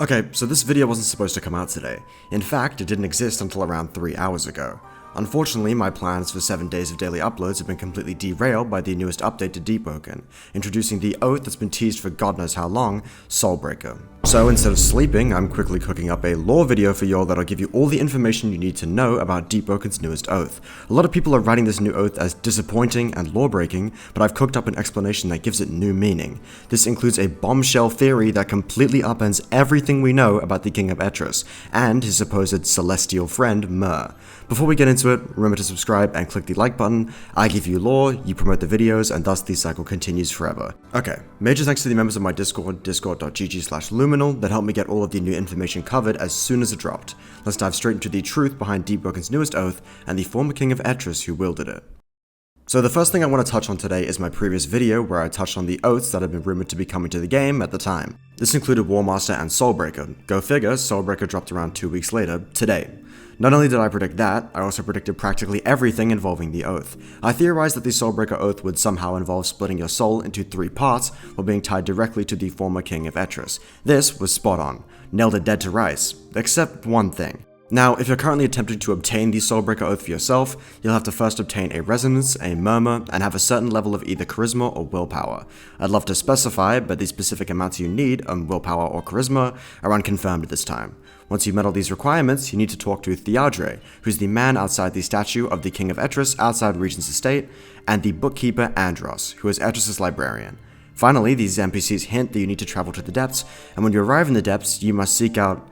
Okay, so this video wasn't supposed to come out today. In fact, it didn't exist until around 3 hours ago. Unfortunately, my plans for 7 days of daily uploads have been completely derailed by the newest update to Deepwoken, introducing the oath that's been teased for God knows how long, Soulbreaker. So instead of sleeping, I'm quickly cooking up a lore video for y'all that'll give you all the information you need to know about Deepwoken's newest oath. A lot of people are writing this new oath as disappointing and lore-breaking, but I've cooked up an explanation that gives it new meaning. This includes a bombshell theory that completely upends everything we know about the King of Etros, and his supposed celestial friend, Myr. Before we get into it, remember to subscribe and click the like button. I give you lore, you promote the videos, and thus the cycle continues forever. Okay, major thanks to the members of my Discord, discord.gg/luminal, that helped me get all of the new information covered as soon as it dropped. Let's dive straight into the truth behind Deepwoken's newest oath and the former King of Etros who wielded it. So the first thing I want to touch on today is my previous video where I touched on the oaths that had been rumored to be coming to the game at the time. This included Warmaster and Soulbreaker. Go figure, Soulbreaker dropped around 2 weeks later, today. Not only did I predict that, I also predicted practically everything involving the oath. I theorized that the Soulbreaker Oath would somehow involve splitting your soul into 3 parts while being tied directly to the former King of Etros. This was spot on. Nailed it dead to rice. Except one thing. Now, if you're currently attempting to obtain the Soulbreaker Oath for yourself, you'll have to first obtain a Resonance, a Murmur, and have a certain level of either Charisma or Willpower. I'd love to specify, but the specific amounts you need on Willpower or Charisma are unconfirmed at this time. Once you met all these requirements, you need to talk to Theadre, who's the man outside the statue of the King of Etros outside Regent's estate, and the bookkeeper Andros, who is Etros' librarian. Finally, these NPCs hint that you need to travel to the depths, and when you arrive in the depths, you must seek out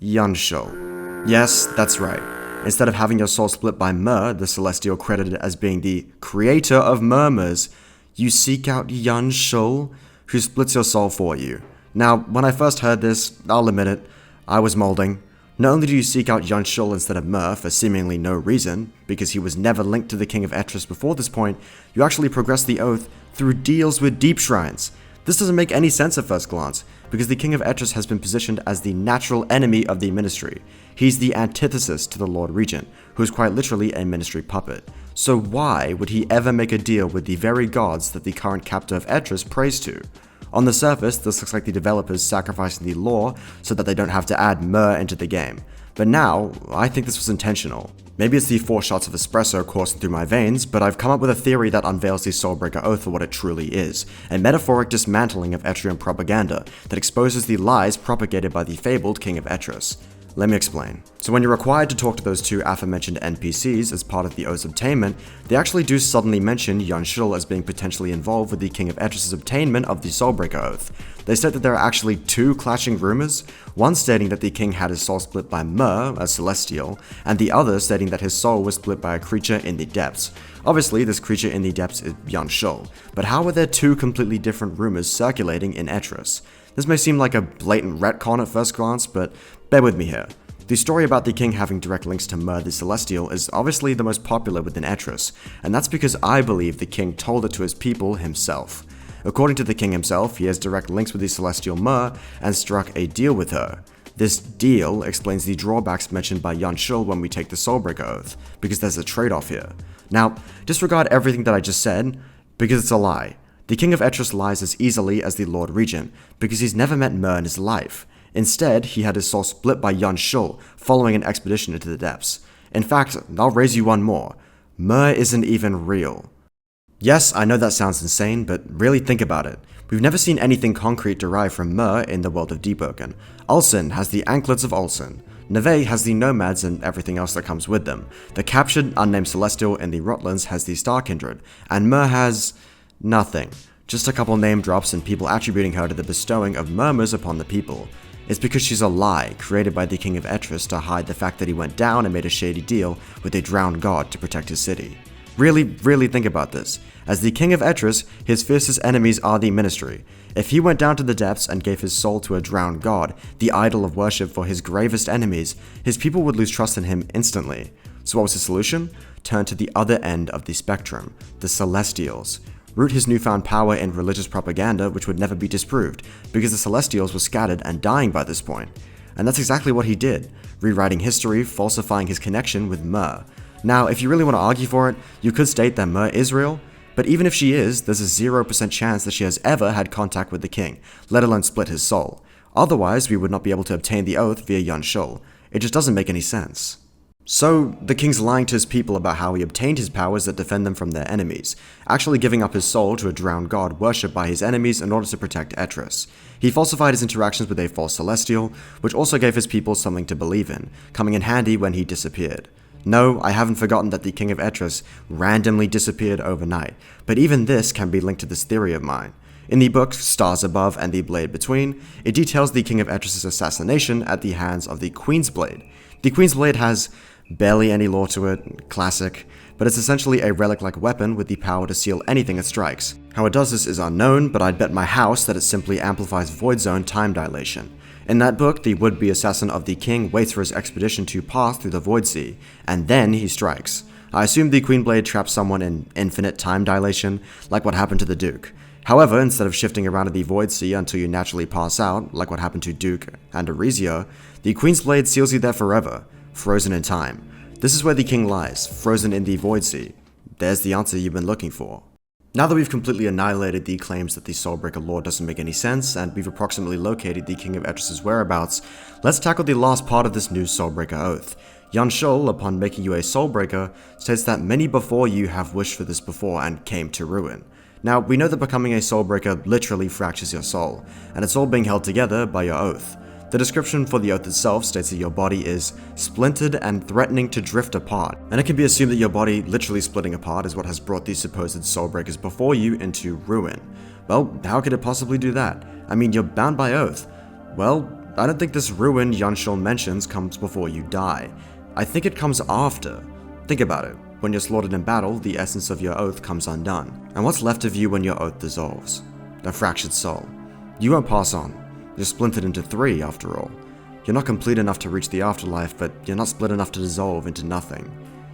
Yunshul. Yes, that's right. Instead of having your soul split by Myr, the celestial credited as being the creator of murmurs, you seek out Yunshul, who splits your soul for you. Now, when I first heard this, I'll admit it, I was molding. Not only do you seek out Yunshul instead of Myr for seemingly no reason, because he was never linked to the King of Etros before this point, you actually progress the oath through deals with deep shrines. This doesn't make any sense at first glance, because the King of Etros has been positioned as the natural enemy of the Ministry. He's the antithesis to the Lord Regent, who is quite literally a Ministry puppet. So why would he ever make a deal with the very gods that the current captor of Etros prays to? On the surface, this looks like the developers sacrificing the lore so that they don't have to add Myr into the game. But now, I think this was intentional. Maybe it's the 4 shots of espresso coursing through my veins, but I've come up with a theory that unveils the Soulbreaker Oath for what it truly is, a metaphoric dismantling of Etrian propaganda that exposes the lies propagated by the fabled King of Etros. Let me explain. So when you're required to talk to those 2 aforementioned NPCs as part of the oath's obtainment, they actually do suddenly mention Yunshul as being potentially involved with the King of Etros' obtainment of the Soulbreaker Oath. They state that there are actually 2 clashing rumors, one stating that the king had his soul split by Myr, a celestial, and the other stating that his soul was split by a creature in the depths. Obviously, this creature in the depths is Yunshul, but how are there 2 completely different rumors circulating in Etros? This may seem like a blatant retcon at first glance, but bear with me here. The story about the king having direct links to Myr the Celestial is obviously the most popular within Etros, and that's because I believe the king told it to his people himself. According to the king himself, he has direct links with the Celestial Myr and struck a deal with her. This deal explains the drawbacks mentioned by Yunshul when we take the Soulbreaker Oath, because there's a trade-off here. Now, disregard everything that I just said, because it's a lie. The King of Etros lies as easily as the Lord Regent, because he's never met Myr in his life. Instead, he had his soul split by Yunshul following an expedition into the depths. In fact, I'll raise you one more. Myr isn't even real. Yes, I know that sounds insane, but really think about it. We've never seen anything concrete derived from Myr in the world of Deepwoken. Ulsan has the anklets of Ulsan. Neve has the nomads and everything else that comes with them. The captured, unnamed Celestial in the Rotlands has the Star Kindred, and Myr has nothing. Just a couple name drops and people attributing her to the bestowing of murmurs upon the people. It's because she's a lie created by the King of Etros to hide the fact that he went down and made a shady deal with a drowned god to protect his city. Really think about this. As the King of Etros, his fiercest enemies are the Ministry. If he went down to the depths and gave his soul to a drowned god, the idol of worship for his gravest enemies, his people would lose trust in him instantly. So what was his solution? Turn to the other end of the spectrum, the Celestials. Root his newfound power in religious propaganda which would never be disproved, because the Celestials were scattered and dying by this point. And that's exactly what he did, rewriting history, falsifying his connection with Myr. Now, if you really want to argue for it, you could state that Myr is real, but even if she is, there's a 0% chance that she has ever had contact with the king, let alone split his soul. Otherwise, we would not be able to obtain the oath via Yuan Shul. It just doesn't make any sense. So, the king's lying to his people about how he obtained his powers that defend them from their enemies, actually giving up his soul to a drowned god worshipped by his enemies in order to protect Etris. He falsified his interactions with a false celestial, which also gave his people something to believe in, coming in handy when he disappeared. No, I haven't forgotten that the king of Etris randomly disappeared overnight, but even this can be linked to this theory of mine. In the book Stars Above and the Blade Between, it details the king of Etris' assassination at the hands of the Queen's Blade. The Queen's Blade has barely any lore to it, classic, but it's essentially a relic-like weapon with the power to seal anything it strikes. How it does this is unknown, but I'd bet my house that it simply amplifies Void Zone time dilation. In that book, the would-be assassin of the king waits for his expedition to pass through the Void Sea, and then he strikes. I assume the Queen Blade traps someone in infinite time dilation, like what happened to the Duke. However, instead of shifting around in the Void Sea until you naturally pass out, like what happened to Duke and Arisia, the Queen's Blade seals you there forever, frozen in time. This is where the king lies, frozen in the Void Sea. There's the answer you've been looking for. Now that we've completely annihilated the claims that the Soulbreaker lore doesn't make any sense, and we've approximately located the King of Etris' whereabouts, let's tackle the last part of this new Soulbreaker Oath. Yuan Shul, upon making you a Soulbreaker, states that many before you have wished for this before and came to ruin. Now, we know that becoming a Soulbreaker literally fractures your soul, and it's all being held together by your oath. The description for the oath itself states that your body is splintered and threatening to drift apart, and it can be assumed that your body literally splitting apart is what has brought these supposed Soulbreakers before you into ruin. Well, how could it possibly do that? I mean, you're bound by oath. Well, I don't think this ruin Yuan Shul mentions comes before you die. I think it comes after. Think about it. When you're slaughtered in battle, the essence of your oath comes undone. And what's left of you when your oath dissolves? A fractured soul. You won't pass on. You're splintered into three, after all. You're not complete enough to reach the afterlife, but you're not split enough to dissolve into nothing.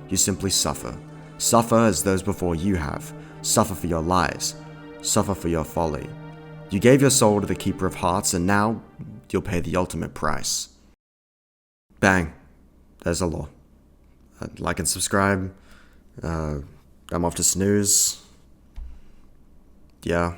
You simply suffer. Suffer as those before you have. Suffer for your lies. Suffer for your folly. You gave your soul to the Keeper of Hearts, and now you'll pay the ultimate price. Bang. There's a law. Like and subscribe. I'm off to snooze. Yeah.